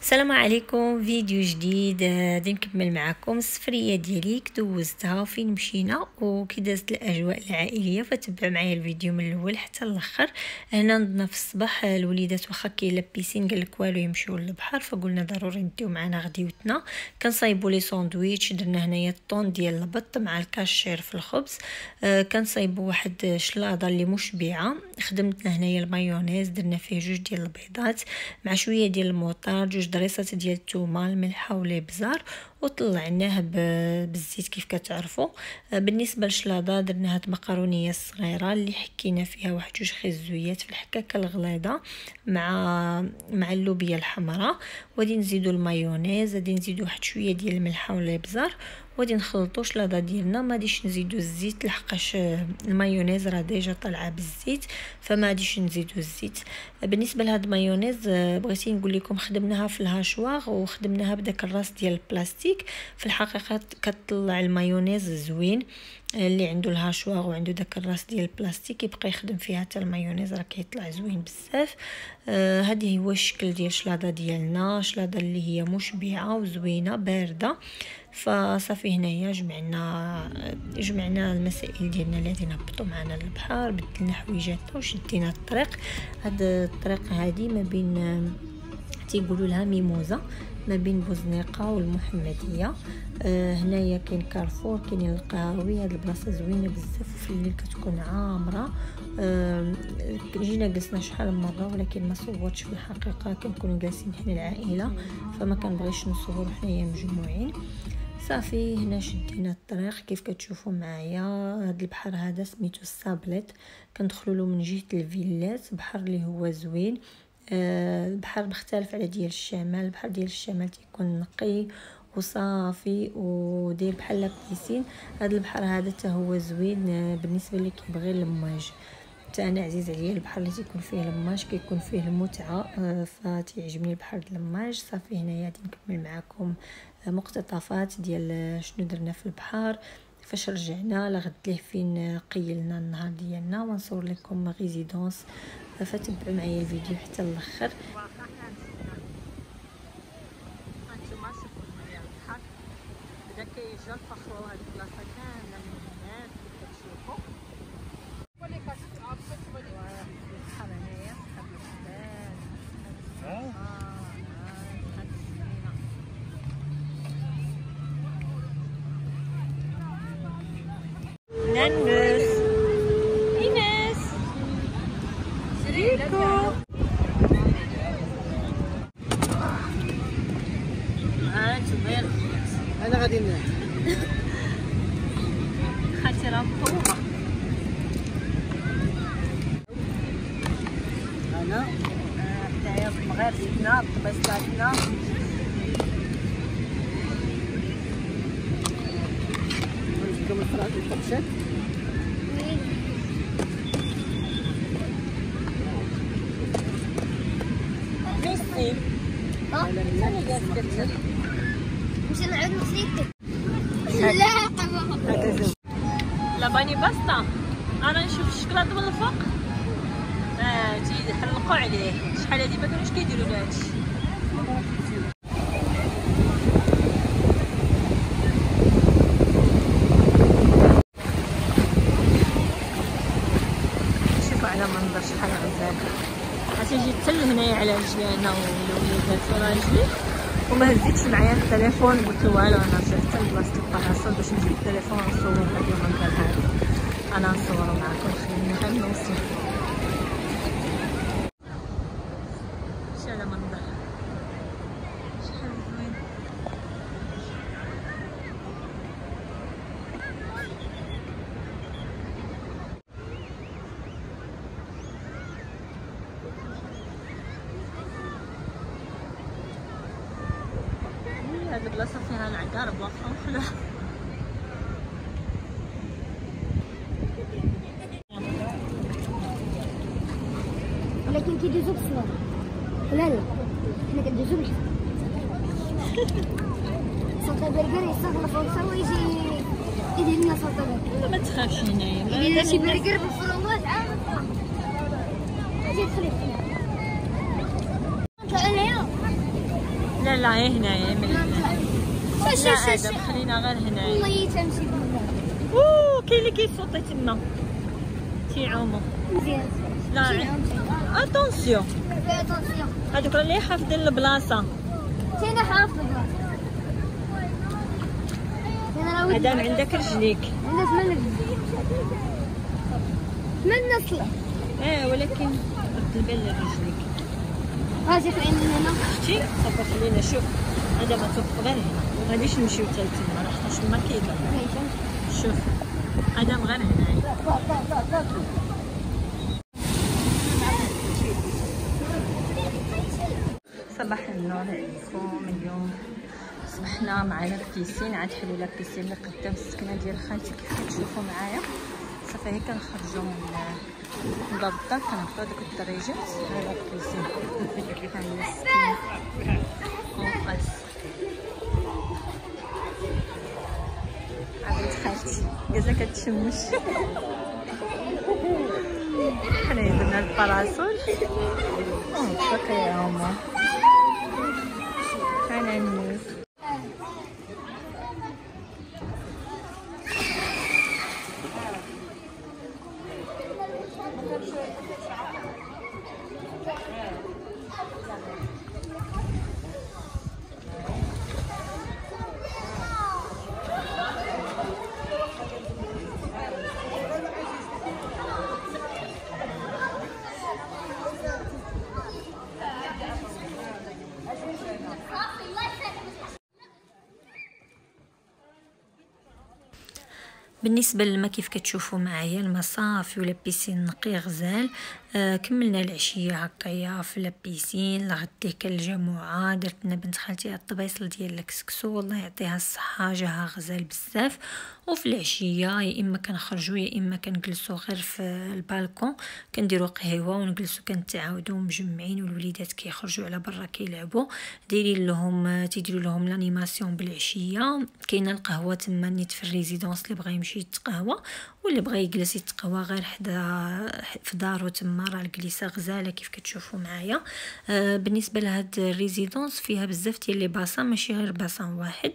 السلام عليكم. فيديو جديد غادي نكمل معكم السفريه ديالي دوزتها فين مشينا وكي دازت الاجواء العائليه. فتبع معايا الفيديو من الاول حتى الاخر. هنا نضنا في الصباح، الوليدات واخا كيلبسين قال لك والو يمشيو للبحر، فقلنا ضروري نديو معنا غديوتنا. كنصايبوا لي ساندويتش، درنا هنايا الطون ديال البط مع الكاشير في الخبز. كنصايبوا واحد شلاضه اللي مشبعه. خدمت هنايا المايونيز، درنا فيه جوج ديال البيضات مع شويه ديال الموطار، جوج دريسات ديال الثومه، الملحه والابزار، وطلعناه بالزيت كيف كتعرفوا. بالنسبه للشلاضه درنا هاد المقرونيه الصغيره اللي حكينا فيها واحد جوج خيزويات في الحكاكه الغليظه مع اللوبيه الحمراء. وغادي نزيدوا المايونيز، غادي نزيدوا واحد شويه ديال الملحه والابزار، وغادي نخلطوا الشلاضه ديالنا. ما غاديش نزيدوا الزيت لحقاش المايونيز راه ديجا طالعه بالزيت، فما غاديش نزيدوا الزيت. بالنسبه لهاد المايونيز بغيتي نقول لكم خدمناها في الهاشواغ وخدمناها بداك الراس ديال البلاستيك. في الحقيقه كتطلع المايونيز زوين اللي عنده الهاشواغ وعنده داك الراس ديال البلاستيك يبقى يخدم فيها حتى المايونيز راه كيطلع زوين بزاف. هذه هو الشكل ديال الشلاضه ديالنا، شلاضه اللي هي مشبعه وزوينه بارده. فصافي هنايا جمعنا المسائل ديالنا اللي غادي نهبطوا معنا للبحر، بدلنا حويجاتنا وشدينا الطريق. هاد الطريق هذه ما بين تيقولوا لها ميموزه، ما بين بوزنيقه والمحمديه. هنايا كاين كارفور، كاينين القهاوي. هاد البلاصه زوينه بزاف، في الليل كتكون عامره. جينا جلسنا شحال من مره ولكن ما صورتش. في الحقيقه كنكونوا جالسين حنا العائله، فما كنبغيش نصور حنايا مجموعين. صافي هنا شدينا الطريق كيف كتشوفوا معايا. هاد البحر هذا سميتو السابليت، كندخلوا له من جهه الفيلات. بحر اللي هو زوين. البحر مختلف على ديال الشمال. البحر ديال الشمال تيكون نقي وصافي ودير بحال بيسين. هذا البحر هذا حتى هو زوين بالنسبه اللي كيبغي الماج. حتى انا عزيز عليا البحر اللي تيكون فيه الماج، كيكون فيه المتعه، فتيعجبني البحر الماج. صافي هنايا غادي نكمل معكم مقتطفات ديال شنو درنا في البحر، فاش رجعنا لغد ليه فين قيلنا النهار ديالنا، ونصور لكم ريزيدونس. فتبعوا معايا الفيديو حتى الاخر. بدا كيجا الفخر هاد البلاصه كامله من هناك كيف كتشوفوا. البحر هنايا نانوس ايناس شريكو انا غادي خالتي راه مطوبه. انا حدايا بمغاربتنا بطبيصاتنا. نجيكم الفراش والكبشات. ميرسي. مش نعود نسيتك. لا باني باستا. انا نشوف الشكلاط من الفوق تيحلقوا عليه. شحال هادي ما كانوش كيديروا له هادشي. شوفوا على منظر شحال غزال. غتجي حتى لهنايا على رجلينا والوليدات وراجلي، وما هزيتش معايا التليفون. قلت له والو انا مشيت حتى لبلاصه البلاصه باش نجيب التليفون ونصور هاد المنظر هذا. انا نصورو معكم، خليني غير نوصل. شتي على منظر شحال زوين. هاد البلاصه فيها العقارب واقفه وحده. ولكن كيدوزو بصلاح. لا حنا كندوزو بالحق. سلطة برجر يستغل فرنسا ويجي يدير لنا سلطة برجر. ما تخافش هنايا يدير شي برجر بالفرماج عاد. اجي تخلي لا هنايا من هنا. لا ادم خلينا غير هنايا. والله تمشي بالله. كاين اللي كيصوتي تما تيعومو مزيان. لا اتونسيون هادوك اللي حافظين البلاصه. كاينه حافظه. ادم عندك رجليك. عندنا 8 نصلة. ولكن رد البال لرجليك. هاجي خلينا هنا. شتي صافي خلينا شوف. هذا ما توقف غير هنا. ما غاديش نمشيو حتى تما راه حتى تما كاينه. شوف ادم غير هنايا. صباح النور عليكم. اليوم صبحنا معنا في بيسين. عاد حلوا لا بيسين اللي قدام السكنه ديال خالتي كيف كتشوفوا معايا. صافي هي كنخرجوا من باب الدار كنهبطوا هذوك الدريجات. هذا البيسين ها هي السكنه اونفاس. عبيت خالتي جالسه كتشمش. حنايا درنا الباراسول. صافي يا هما انا الناس. بالنسبه للماء كيف كتشوفوا معايا الماء صافي ولا بيسين نقي غزال. كملنا العشيه هكايا في لابيسين. لغديه كالجمعه درت لنا بنت خالتي الطبيصل ديال الكسكسو الله يعطيها الصحه جاها غزال بزاف. وفي العشيه يا اما كنخرجوا يا اما كنجلسوا غير في البالكون كنديروا قهوه ونجلسوا كنتعاودوا مجمعين والوليدات كيخرجوا على برا كيلعبوا. دايرين لهم تيديروا لهم لانيماسيون بالعشيه. كاينه القهوه تما نيت في الريزيدونس اللي بغى يمشي يتقهوى واللي بغى يجلس يتقهوى غير حدا في دارو تما راه الجليسه غزاله كيف كتشوفوا معايا. بالنسبه لهاد الريزيدونس فيها بزاف ديال لي باسان ماشي غير باسان واحد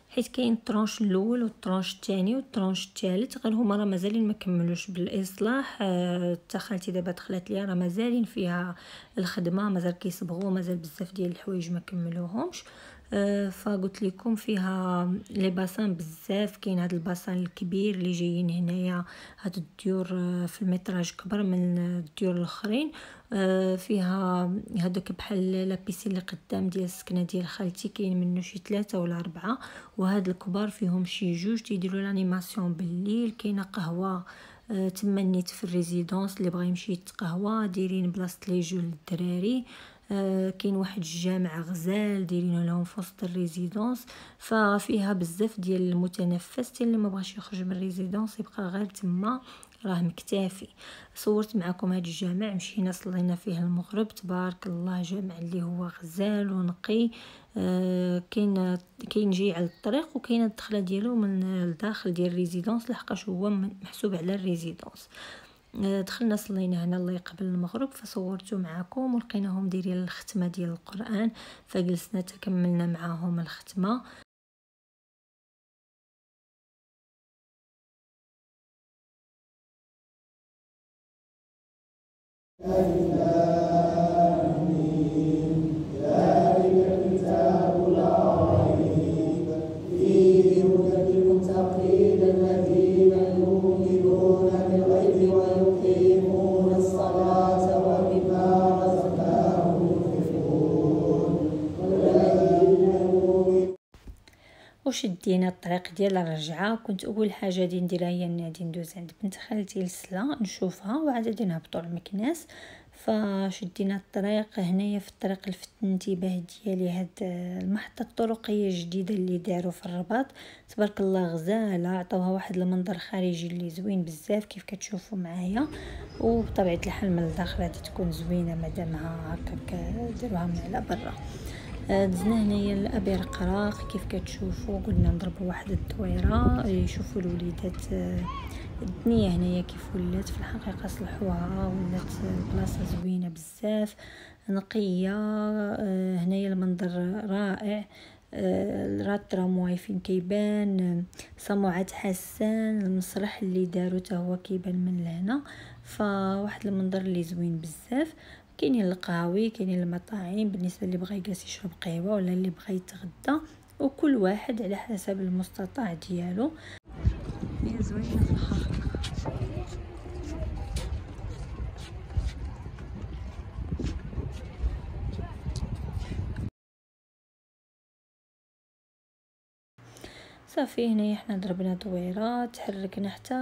حيت كاين الطرونش الاول والطرونش الثاني والطرونش الثالث غير هما راه مازالين ما كملوش بالاصلاح. حتى خالتي دابا دخلت ليا راه مازالين فيها الخدمه مازال كيصبغوا مازال بزاف ديال الحوايج ما كملوهمش. فقلت لكم فيها لي باسان بزاف. كاين هذا الباسان الكبير اللي جايين هنايا هاد الديور في المتراج كبر من الديور الاخرين. فيها هذوك بحال لابيسين اللي قدام ديال السكنه ديال خالتي كاين منه شي 3 ولا 4 وهاد الكبار فيهم شي 2 تيديروا لانيماسيون بالليل. كاينه قهوه تمنيت في الريزيدونس اللي بغى يمشي يتقهوى دايرين بلاصه لي جو للدراري. كاين واحد الجامع غزال دايرينه لهم في وسط الريزيدونس. ففيها بزاف ديال المتنفس اللي ما بغاش يخرج من الريزيدونس يبقى غير تما راه مكتافي. صورت معكم هذا الجامع مشينا صلينا فيه المغرب تبارك الله. جامع اللي هو غزال ونقي. كاين جاي على الطريق وكاينه الدخله ديالو من الداخل ديال الريزيدونس لحقاش هو محسوب على الريزيدونس. دخلنا صلينا هنا الله يقبل المغرب فصورته معكم ولقيناهم دايرين الختمه ديال القران فجلسنا تكملنا معاهم الختمه. وشدينا الطريق ديال الرجعه. كنت اول حاجه غادي نديرها هي غادي ندوز عند بنت خالتي لسلا نشوفها وعاد غادي نهبطوا لمكناس. فشدينا الطريق هنايا في الطريق لفت الانتباه ديالي هاد المحطه الطرقيه الجديده اللي داروا في الرباط تبارك الله غزاله. عطاوها واحد المنظر خارجي اللي زوين بزاف كيف كتشوفوا معايا وبطبيعه الحال من الداخل غادي تكون زوينه مادامها هكاك داروها من على برا. دزنا هنايا لابير قراق كيف كتشوفوا قلنا نضربوا واحد الدويره يشوفوا الوليدات الدنيا هنايا كيف ولات في الحقيقه صلحوها ولات البلاصه زوينه بزاف. نقيه. هنايا المنظر رائع. راه الترامواي فين كيبان، سموعات حسان، المسرح اللي دارو حتى هو كيبان من لهنا. فواحد المنظر اللي زوين بزاف. كاينين القهاوي، كاينين المطاعم بالنسبه اللي بغى يجلس يشرب قهوه ولا اللي بغى يتغدى، وكل واحد على حسب المستطاع ديالو. هي زوينه في الحقيقه. صافي هنايا حنا ضربنا دويره، تحركنا حتى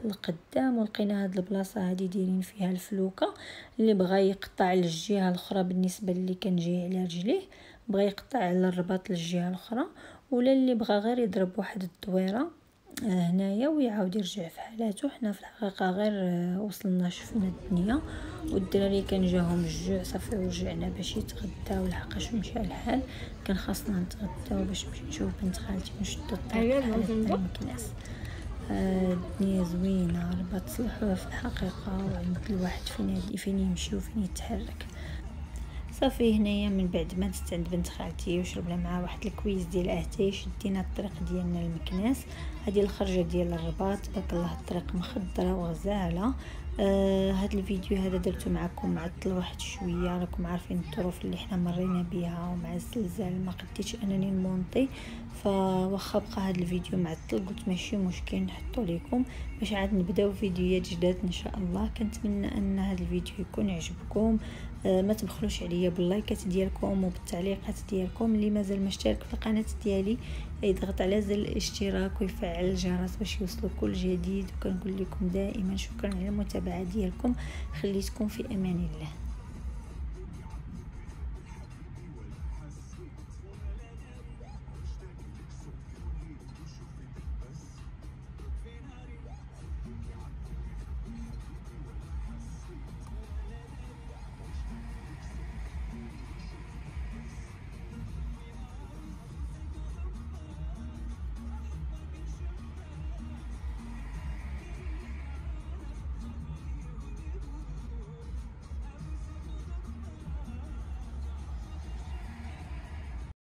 القدام ولقينا هاد البلاصه هادي دايرين فيها الفلوكه. اللي بغى يقطع للجهه الاخرى بالنسبه اللي كان جاي على رجليه بغى يقطع على الرباط للجهه الاخرى، ولا اللي بغى غير يضرب واحد الدويره هنايا ويعاود يرجع في حالاته. حنا في الحقيقه غير وصلنا شفنا الدنيا، والدراري كان جاهم الجوع صافي ورجعنا باش يتغداو لحقاش مشى الحال. كان خاصنا نتغداو باش نمشي نشوف بنت خالتي ونشدو الطريق على المكناس. الدنيا زوينه، رباط صلحوه في الحقيقه، وعند الواحد فين يمشي وفين يتحرك. صافي هنايا من بعد ما دزت عند بنت خالتي وشربنا معها واحد الكويس ديال اتاي، شدينا الطريق ديالنا للمكناس. هذه الخرجه ديال الرباط، تبارك الله الطريق مخضره وغزاله. هذا الفيديو هذا درته معكم معطل واحد شويه، راكم عارفين الظروف اللي حنا مرينا بها ومع الزلزال ما قديتش انني نمونطي، فواخا بقى هذا الفيديو معطل قلت ماشي مشكل نحطو لكم باش عاد نبداو فيديوهات جداد ان شاء الله. كنتمنى ان هذا الفيديو يكون يعجبكم. ما تبخلوش عليا باللايكات ديالكم وبالتعليقات ديالكم. اللي مازال ما اشترك في القناه ديالي يضغط على زر الاشتراك ويفعل الجرس باش يوصلوا كل جديد. وكنقول لكم دائما شكرا على المتابعه ديالكم، خليتكم في امان الله.